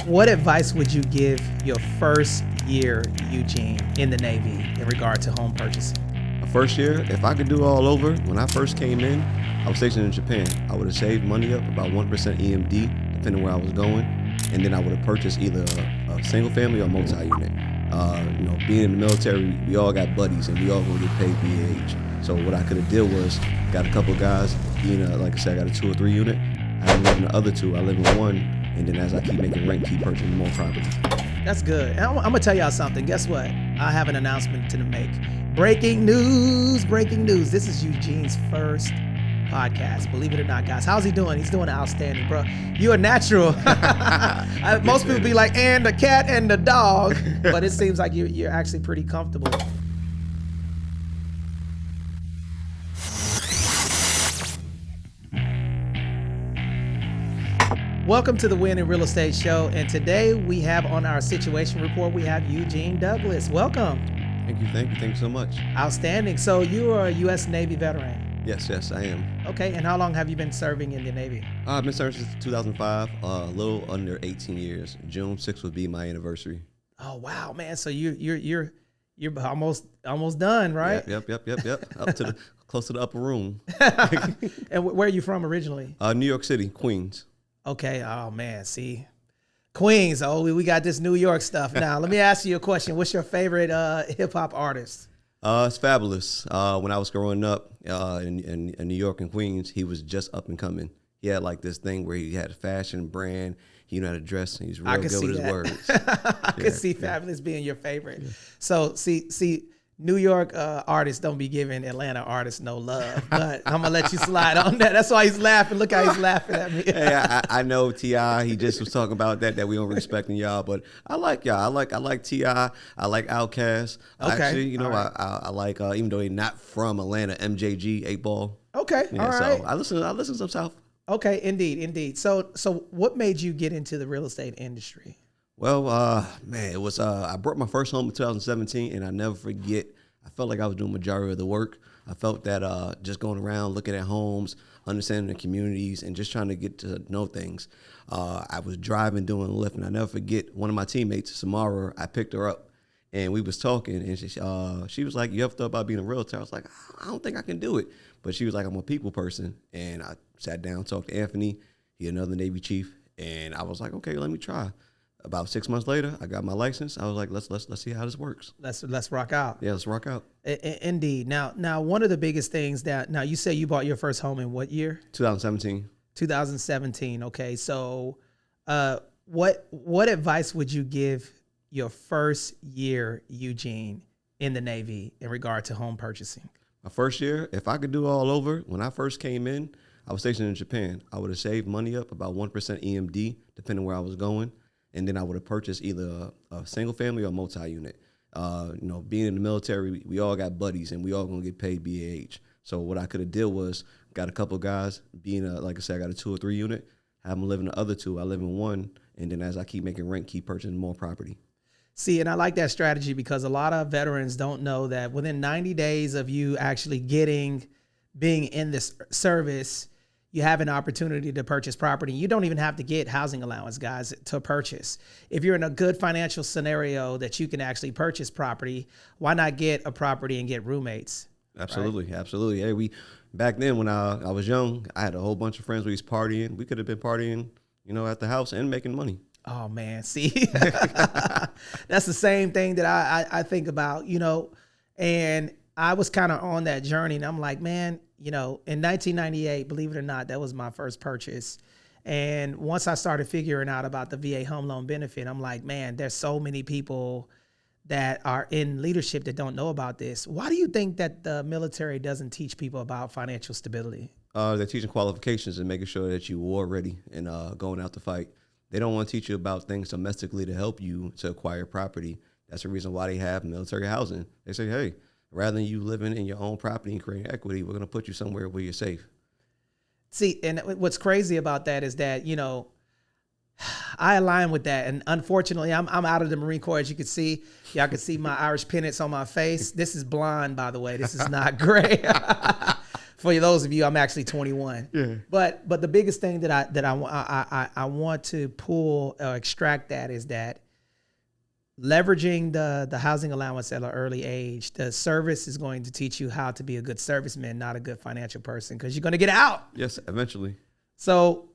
What advice would you give your first year, Eugene, in the Navy in regard to home purchasing? My first year, if I could do it all over, when I first came in, I was stationed in Japan. I would have saved money up about 1% EMD, depending where I was going, and then I would have purchased either a single family or multi-unit. Being in the military, we all got buddies, and we all gonna get paid BAH. So what I could have did was got a couple of guys. Like I said, I got a 2 or 3 unit. I don't live in the other 2. I live in one, and then as I keep making rent, keep purchasing more property. That's good. And I'm gonna tell y'all something. Guess what? I have an announcement to make. Breaking news, breaking news. This is Eugene's first podcast. Believe it or not, guys. How's he doing? He's doing outstanding, bro. You're a natural. Most people be like, and the cat and the dog, but it seems like you're actually pretty comfortable. Welcome to the Win in Real Estate Show, and today we have on our situation report, we have Eugene Douglas. Welcome. Thank you so much. Outstanding. So you are a U.S. Navy veteran? Yes, I am. Okay, and how long have you been serving in the Navy? I've been serving since 2005, a little under 18 years. June 6th would be my anniversary. Oh wow, man! So you're almost done, right? Yep. Up to close to the upper room. And where are you from originally? New York City, Queens. Okay. Oh man, see, Queens. Oh, we got this New York stuff now. Let me ask you a question. What's your favorite hip hop artist? It's Fabulous. When I was growing up in New York and Queens, he was just up and coming. He had like this thing where he had a fashion brand. He knew how to dress, and he's real good with his words. I could see Fabulous being your favorite. Yeah. So see, New York artists don't be giving Atlanta artists no love, but I'm gonna let you slide on that. That's why he's laughing. Look how he's laughing at me. Hey, I know T.I. He just was talking about that we don't respecting y'all, but I like y'all. I like T.I. I like Outkast. Okay. Actually, right. I like even though he's not from Atlanta, MJG, 8 Ball. Okay. Yeah, all so right. I listen to some South. Okay, indeed. So what made you get into the real estate industry? Well, it was I bought my first home in 2017, and I never forget. I felt like I was doing majority of the work. I felt that just going around, looking at homes, understanding the communities, and just trying to get to know things. I was driving, doing Lyft, and I never forget one of my teammates, Samara. I picked her up, and we was talking, and she was like, "You ever thought about being a realtor?" I was like, "I don't think I can do it," but she was like, "I'm a people person," and I sat down, talked to Anthony, he another Navy chief, and I was like, "Okay, let me try." About 6 months later, I got my license. I was like, let's see how this works. Let's rock out. Yeah, let's rock out. Indeed. Now, one of the biggest things now you say you bought your first home in what year? 2017. 2017. Okay. So, what advice would you give your first year, Eugene, in the Navy in regard to home purchasing? My first year, if I could do it all over, when I first came in, I was stationed in Japan. I would have saved money up about 1% EMD, depending where I was going. And then I would have purchased either a single family or multi-unit. Being in the military, we all got buddies, and we all gonna get paid BAH. So what I could have did was got a couple of guys. Like I said, I got a 2 or 3 unit. Have them live in the other 2. I live in one, and then as I keep making rent, keep purchasing more property. See, and I like that strategy because a lot of veterans don't know that within 90 days of you actually being in this service, you have an opportunity to purchase property. You don't even have to get housing allowance, guys, to purchase. If you're in a good financial scenario that you can actually purchase property, why not get a property and get roommates? Absolutely, right? Absolutely. Hey, back then when I was young, I had a whole bunch of friends. We was partying. We could have been partying, at the house and making money. Oh man, see, that's the same thing that I think about, and I was kind of on that journey, and I'm like, man, in 1998, believe it or not, that was my first purchase. And once I started figuring out about the VA home loan benefit, I'm like, man, there's so many people that are in leadership that don't know about this. Why do you think that the military doesn't teach people about financial stability? They're teaching qualifications and making sure that you war ready and going out to fight. They don't want to teach you about things domestically to help you to acquire property. That's the reason why they have military housing. They say, hey, rather than you living in your own property and creating equity, we're going to put you somewhere where you're safe. See, and what's crazy about that is that, I align with that. And unfortunately, I'm out of the Marine Corps, as you can see. Y'all can see my Irish pennants on my face. This is blonde, by the way. This is not gray. For those of you, I'm actually 21. Yeah. But the biggest thing that I want to pull or extract that is that leveraging the housing allowance at an early age, the service is going to teach you how to be a good serviceman, not a good financial person, because you're going to get out. Yes, eventually. So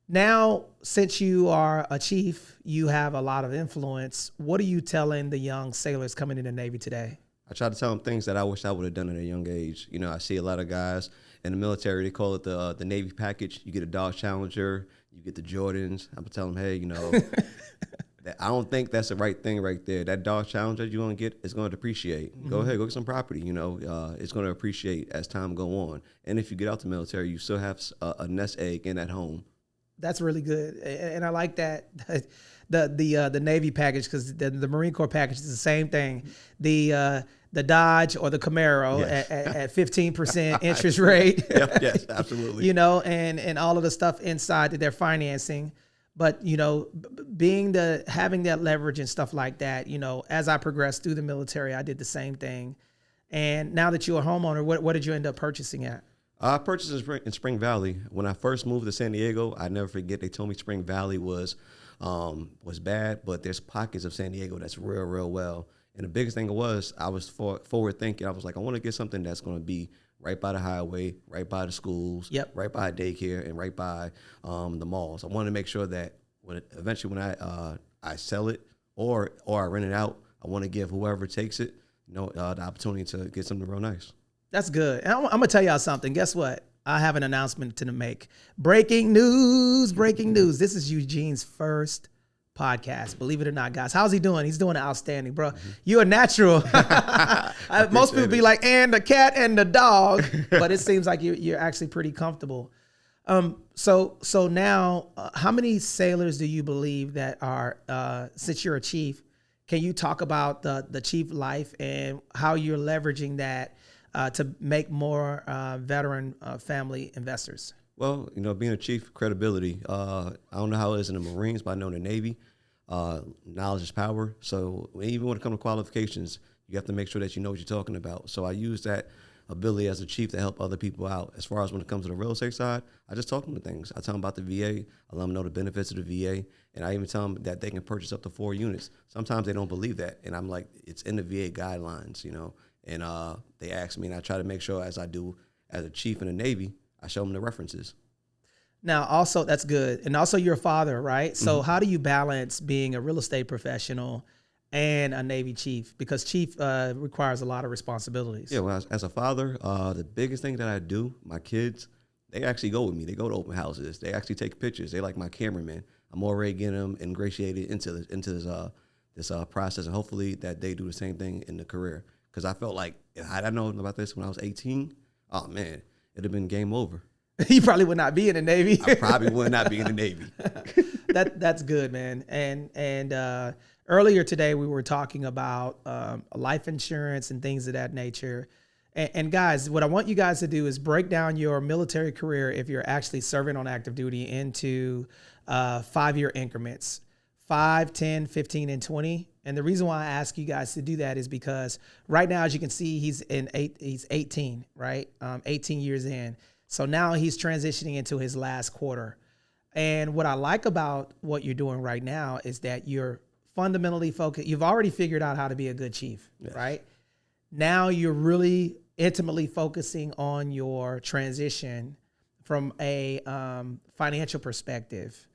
now, since you are a chief, you have a lot of influence. What are you telling the young sailors coming in the Navy today? I try to tell them things that I wish I would have done at a young age. You know, I see a lot of guys in the military, they call it the Navy package. You get a Dodge Challenger, you get the Jordans. I'm telling them, hey, you know, I don't think that's the right thing right there. That Dodge Challenger you're going to get is going to depreciate. Mm-hmm. Go ahead, go get some property. You know, it's going to appreciate as time go on. And if you get out the military, you still have a nest egg in that home. That's really good, and I like that the Navy package, because the Marine Corps package is the same thing. The Dodge or the Camaro, yes, at 15% interest rate. Yep, yes, absolutely. You know, and all of the stuff inside that they're financing. But, you know, having that leverage and stuff like that, you know, as I progressed through the military, I did the same thing. And now that you're a homeowner, what did you end up purchasing at? I purchased in Spring Valley. When I first moved to San Diego, I never forget, they told me Spring Valley was bad, but there's pockets of San Diego that's real well. And the biggest thing was I was forward thinking. I was like, I want to get something that's going to be right by the highway, right by the schools, yep, right by daycare, and right by the malls. I wanted to make sure that eventually when I sell it or I rent it out, I want to give whoever takes it, you know, the opportunity to get something real nice. That's good. And I'm going to tell y'all something. Guess what? I have an announcement to make. Breaking news. This is Eugene's first podcast. Believe it or not, guys. How's he doing? He's doing outstanding, bro. You're a natural. Most people be like, and the cat and the dog. But it seems like you're actually pretty comfortable. So now, how many sailors do you believe that are, since you're a chief, can you talk about the chief life and how you're leveraging that to make more veteran family investors? Well, you know, being a chief, credibility. I don't know how it is in the Marines, but I know in the Navy, knowledge is power. So even when it comes to qualifications, you have to make sure that you know what you're talking about. So I use that ability as a chief to help other people out. As far as when it comes to the real estate side, I just talk them to things. I tell them about the VA. I let them know the benefits of the VA. And I even tell them that they can purchase up to 4 units. Sometimes they don't believe that. And I'm like, it's in the VA guidelines, you know. And they ask me, and I try to make sure, as I do as a chief in the Navy, I show them the references. Now, also, that's good. And also, you're a father, right? So how do you balance being a real estate professional and a Navy chief? Because chief requires a lot of responsibilities. Yeah, well, as a father, the biggest thing that I do, my kids, they actually go with me. They go to open houses. They actually take pictures. They like my cameraman. I'm already getting them ingratiated into this process, and hopefully that they do the same thing in the career. Because I felt like if I had known about this when I was 18, oh man, it'd have been game over. You probably would not be in the Navy. I probably would not be in the Navy. That's good, man. And earlier today we were talking about life insurance and things of that nature. And guys, what I want you guys to do is break down your military career, if you're actually serving on active duty, into 5-year increments: 5, 10, 15, and 20. And the reason why I ask you guys to do that is because right now, as you can see, he's 18, right? 18 years in. So now he's transitioning into his last quarter. And what I like about what you're doing right now is that you're fundamentally focused. You've already figured out how to be a good chief, yes, right? Now you're really intimately focusing on your transition from a financial perspective.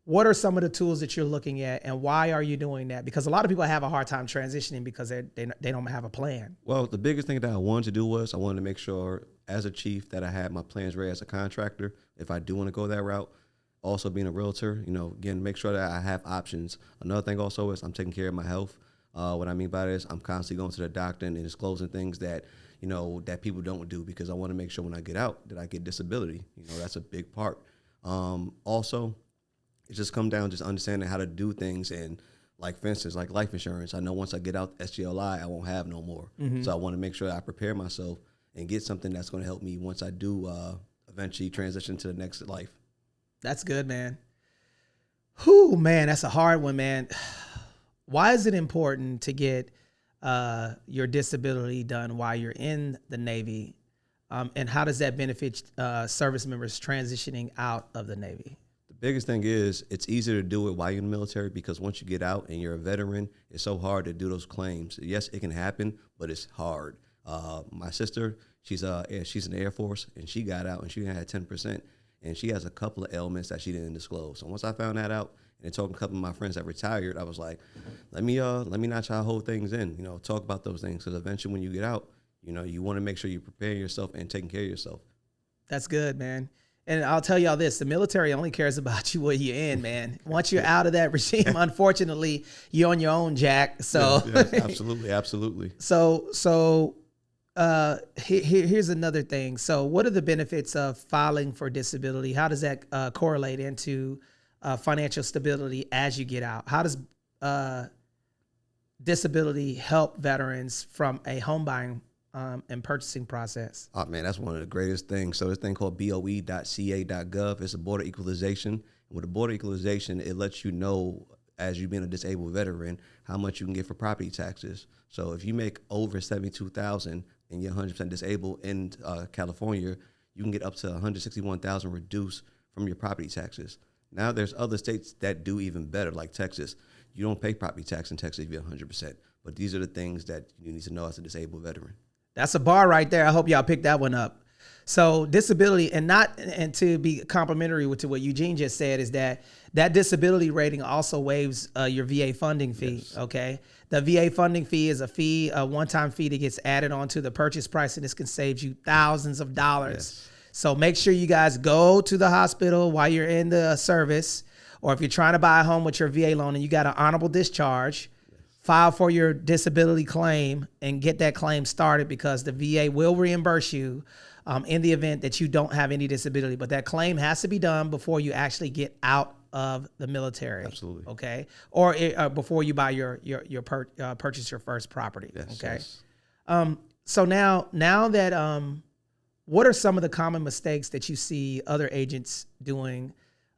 What are some of the tools that you're looking at, and why are you doing that? Because a lot of people have a hard time transitioning because they don't have a plan. Well, the biggest thing that I wanted to do was I wanted to make sure as a chief that I had my plans ready as a contractor if I do want to go that route. Also being a realtor, you know, again, make sure that I have options. Another thing also is I'm taking care of my health. What I mean by this, I'm constantly going to the doctor and disclosing things that, you know, that people don't do, because I want to make sure when I get out that I get disability. You know, that's a big part. Also, it just come down just understanding how to do things, and like, for instance, like life insurance. I know once I get out SGLI, I won't have no more. Mm-hmm. So I want to make sure I prepare myself and get something that's going to help me once I do eventually transition to the next life. That's good, man. Whew, man, that's a hard one, man. Why is it important to get your disability done while you're in the Navy? And how does that benefit service members transitioning out of the Navy? The biggest thing is it's easier to do it while you're in the military because once you get out and you're a veteran, it's so hard to do those claims. Yes, it can happen, but it's hard. My sister, she's in the Air Force, and she got out and she had 10%, and she has a couple of ailments that she didn't disclose. So once I found that out, and talking to a couple of my friends that retired, I was like, let me not try to hold things in, talk about those things, because eventually when you get out, you want to make sure you prepare yourself and taking care of yourself. That's good, man. And I'll tell y'all this, the military only cares about you when you're in, man. Once you're out of that regime, unfortunately, you're on your own, Jack. So yes, absolutely. So here's another thing. So what are the benefits of filing for disability? How does that correlate into financial stability as you get out? How does disability help veterans from a home buying and purchasing process? Oh man, that's one of the greatest things. So this thing called BOE.ca.gov, it's a border equalization. With a border equalization, it lets you know, as you being a disabled veteran, how much you can get for property taxes. So if you make over $72,000 and you're 100% disabled in California, you can get up to $161,000 reduced from your property taxes. Now there's other states that do even better, like Texas. You don't pay property tax in Texas if you're 100%. But these are the things that you need to know as a disabled veteran. That's a bar right there. I hope y'all picked that one up. So disability, and to be complimentary to what Eugene just said, is that disability rating also waives your VA funding fee. Yes. Okay. The VA funding fee is a one-time fee that gets added onto the purchase price, and this can save you thousands of dollars. Yes. So make sure you guys go to the hospital while you're in the service, or if you're trying to buy a home with your VA loan and you got an honorable discharge, file for your disability claim and get that claim started, because the VA will reimburse you in the event that you don't have any disability. But that claim has to be done before you actually get out of the military. Absolutely. Okay. Or before you buy purchase your first property. Yes, okay. Yes. So now that what are some of the common mistakes that you see other agents doing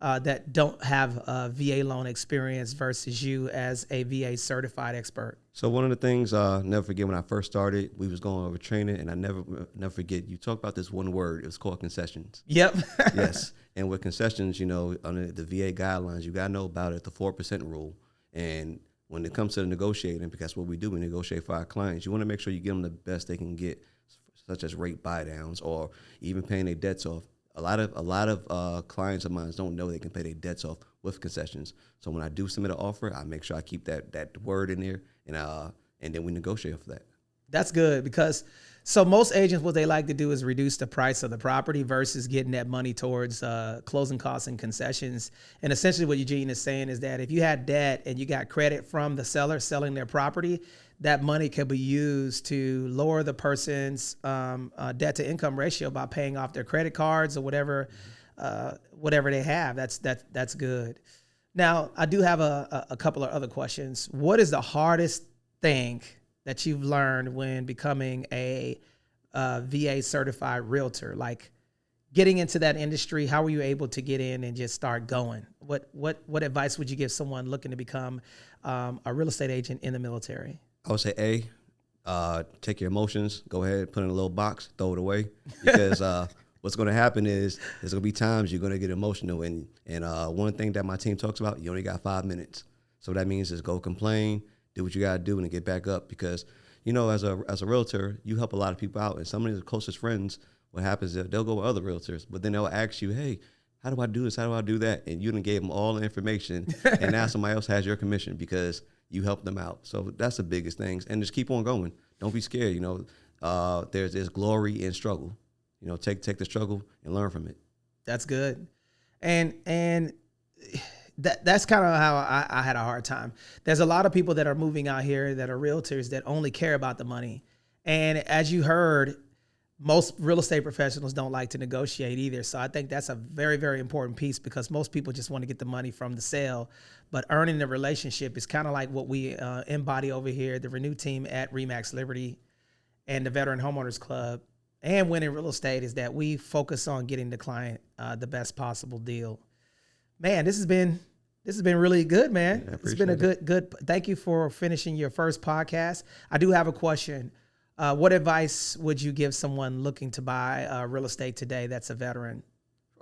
that don't have a VA loan experience versus you as a VA certified expert? So one of the things never forget, when I first started, we was going over training, and I never forget, you talk about this one word. It was called concessions. Yep. Yes. And with concessions, under the VA guidelines, you got to know about it, the 4% rule. And when it comes to the negotiating, because that's what we do, we negotiate for our clients, you want to make sure you give them the best they can get, such as rate buy downs or even paying their debts off. A lot of clients of mine don't know they can pay their debts off with concessions. So when I do submit an offer, I make sure I keep that word in there, and then we negotiate for that. That's good, because so most agents, what they like to do is reduce the price of the property versus getting that money towards closing costs and concessions. And essentially what Eugene is saying is that if you had debt and you got credit from the seller selling their property, that money could be used to lower the person's debt to income ratio by paying off their credit cards or whatever they have. That's good. Now, I do have a couple of other questions. What is the hardest thing that you've learned when becoming a VA certified realtor? Like getting into that industry, how were you able to get in and just start going? What advice would you give someone looking to become a real estate agent in the military? I would say take your emotions, go ahead, put it in a little box, throw it away, because what's going to happen is there's going to be times you're going to get emotional, and one thing that my team talks about, you only got 5 minutes. So that means is go complain, do what you got to do, and get back up, because as a realtor, you help a lot of people out, and some of your closest friends, what happens is they'll go with other realtors, but then they'll ask you, hey, how do I do this? How do I do that? And you done gave them all the information, and now somebody else has your commission because you help them out. So that's the biggest things. And just keep on going. Don't be scared. There's glory in struggle. Take the struggle and learn from it. That's good. And that's kind of how I had a hard time. There's a lot of people that are moving out here that are realtors that only care about the money. And as you heard, most real estate professionals don't like to negotiate either. So I think that's a very, very important piece, because most people just want to get the money from the sale. But earning the relationship is kind of like what we embody over here, the Renew team at RE/MAX Liberty and the Veteran Homeowners Club and Winning Real Estate, is that we focus on getting the client the best possible deal. Man, this has been really good, man. It's been a good. Thank you for finishing your first podcast. I do have a question. What advice would you give someone looking to buy real estate today that's a veteran?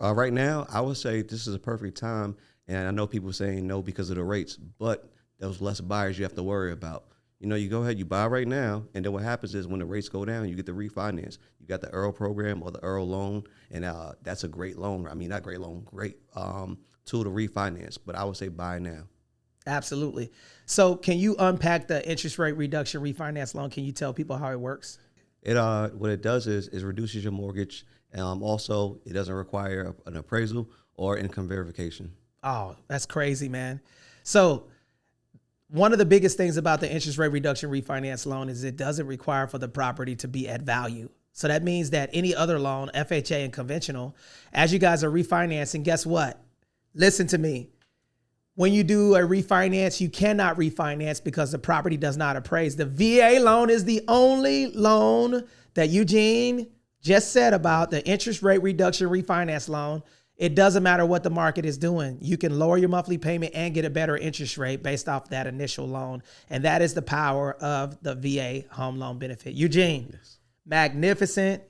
Right now, I would say this is a perfect time. And I know people saying no because of the rates, but those less buyers you have to worry about. You go ahead, you buy right now, and then what happens is when the rates go down, you get the refinance. You got the EARL program or the EARL loan, and that's a great loan. I mean, not great loan, great tool to refinance, but I would say buy now. Absolutely. So can you unpack the interest rate reduction refinance loan? Can you tell people how it works? What it does is reduces your mortgage. Also, it doesn't require an appraisal or income verification. Oh, that's crazy, man. So one of the biggest things about the interest rate reduction refinance loan is it doesn't require for the property to be at value. So that means that any other loan, FHA and conventional, as you guys are refinancing, guess what? Listen to me. When you do a refinance, you cannot refinance because the property does not appraise. The VA loan is the only loan that Eugene just said about, the interest rate reduction refinance loan. It doesn't matter what the market is doing. You can lower your monthly payment and get a better interest rate based off that initial loan. And that is the power of the VA home loan benefit. Eugene, yes. Magnificent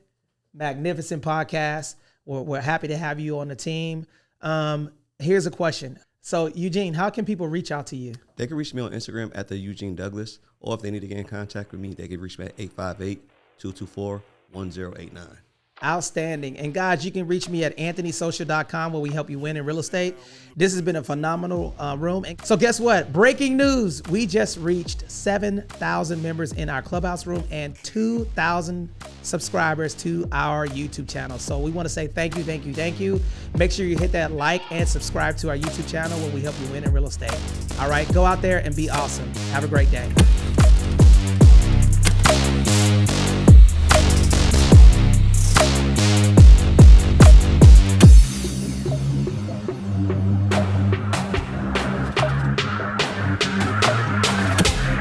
podcast. We're happy to have you on the team. Here's a question. So Eugene, how can people reach out to you? They can reach me on Instagram at the Eugene Douglas, or if they need to get in contact with me, they can reach me at 858-224-1089. Outstanding. And guys, you can reach me at anthonysocial.com where we help you win in real estate. This has been a phenomenal room. And so guess what? Breaking news. We just reached 7,000 members in our clubhouse room and 2,000 subscribers to our YouTube channel. So we want to say thank you. Make sure you hit that like and subscribe to our YouTube channel where we help you win in real estate. All right, go out there and be awesome. Have a great day.